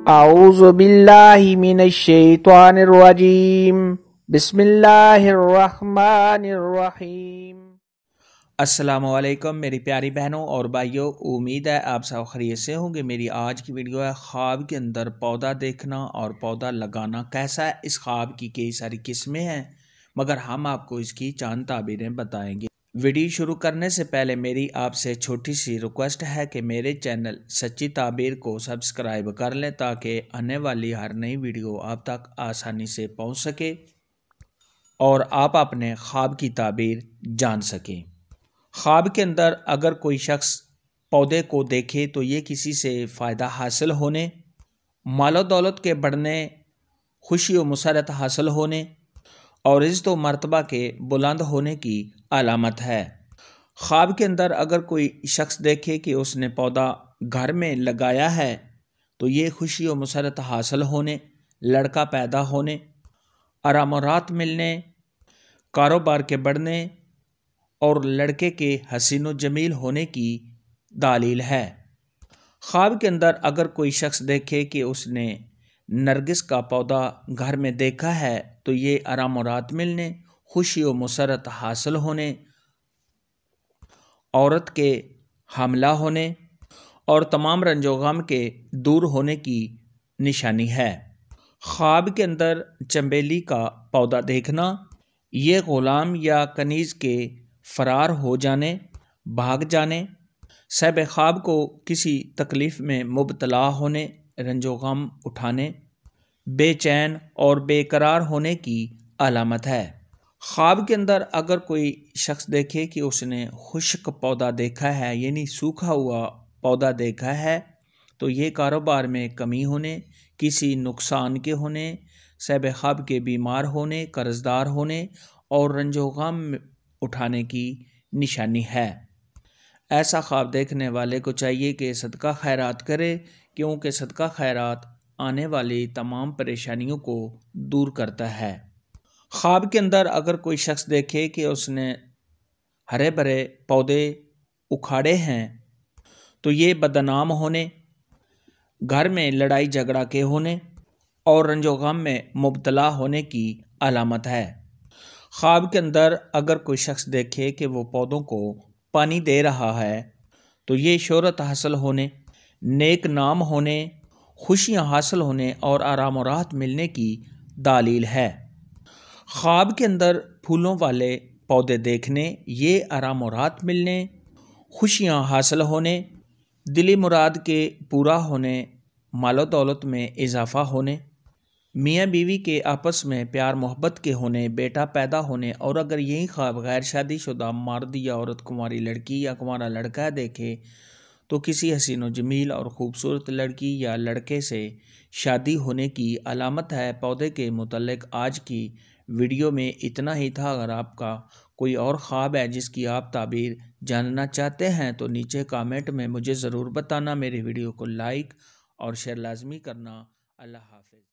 औज़ु बिल्लाहि मिनश शैतानिर रजीम। बिस्मिल्लाहिर रहमानिर रहीम। अस्सलामुअलैकुम मेरी प्यारी बहनों और भाइयों, उम्मीद है आप सब खैरियत से होंगे। मेरी आज की वीडियो है ख्वाब के अंदर पौधा देखना और पौधा लगाना कैसा है। इस ख्वाब की कई सारी किस्में हैं, मगर हम आपको इसकी चंद ताबीरें बताएंगे। वीडियो शुरू करने से पहले मेरी आपसे छोटी सी रिक्वेस्ट है कि मेरे चैनल सच्ची ताबीर को सब्सक्राइब कर लें ताकि आने वाली हर नई वीडियो आप तक आसानी से पहुंच सके और आप अपने ख्वाब की ताबीर जान सकें। ख्वाब के अंदर अगर कोई शख्स पौधे को देखे तो ये किसी से फ़ायदा हासिल होने, मालो दौलत के बढ़ने, खुशी और मुसरत हासिल होने और इज़्ज़त व मर्तबा के बुलंद होने की अलामत है। ख्वाब के अंदर अगर कोई शख्स देखे कि उसने पौधा घर में लगाया है तो ये खुशी और मुसरत हासिल होने, लड़का पैदा होने, आराम और राहत मिलने, कारोबार के बढ़ने और लड़के के हसीन व जमील होने की दालील है। ख्वाब के अंदर अगर कोई शख्स देखे कि उसने नरगिस का पौधा घर में देखा है तो ये आराम और राहत मिलने, खुशी और मुसरत हासिल होने, औरत के हमला होने और तमाम रंजो गम के दूर होने की निशानी है। ख्वाब के अंदर चंबेली का पौधा देखना ये ग़ुलाम या कनीज़ के फ़रार हो जाने, भाग जाने, साहिब ख्वाब को किसी तकलीफ़ में मुब्तला होने, रंजो गम उठाने, बेचैन और बेकरार होने की अलामत है। ख्वाब के अंदर अगर कोई शख्स देखे कि उसने खुश्क पौधा देखा है यानी सूखा हुआ पौधा देखा है तो ये कारोबार में कमी होने, किसी नुकसान के होने, साहिब ख्वाब के बीमार होने, कर्जदार होने और रंजो गम उठाने की निशानी है। ऐसा ख्वाब देखने वाले को चाहिए कि सदका खैरात करे, क्योंकि सदका खैरात आने वाली तमाम परेशानियों को दूर करता है। ख्वाब के अंदर अगर कोई शख्स देखे कि उसने हरे भरे पौधे उखाड़े हैं तो ये बदनाम होने, घर में लड़ाई झगड़ा के होने और रंजो गम में मुब्तला होने की अलामत है। ख्वाब के अंदर अगर कोई शख्स देखे कि वो पौधों को पानी दे रहा है तो ये शोहरत हासिल होने, नेक नाम होने, खुशियाँ हासिल होने और आराम और राहत मिलने की दालील है। ख्वाब के अंदर फूलों वाले पौधे देखने ये आराम और राहत मिलने, खुशियाँ हासिल होने, दिली मुराद के पूरा होने, मालो दौलत में इजाफ़ा होने, मियाँ बीवी के आपस में प्यार मोहब्बत के होने, बेटा पैदा होने और अगर यही ख्वाब गैर शादीशुदा मर्द या औरत, कुंवारी लड़की या कुंवारा लड़का देखे तो किसी हसीन व जमील और ख़ूबसूरत लड़की या लड़के से शादी होने की अलामत है। पौधे के मुतल्लिक़ आज की वीडियो में इतना ही था। अगर आपका कोई और ख्वाब है जिसकी आप ताबीर जानना चाहते हैं तो नीचे कमेंट में मुझे ज़रूर बताना। मेरी वीडियो को लाइक और शेयर लाजमी करना। अल्लाह हाफ़िज़।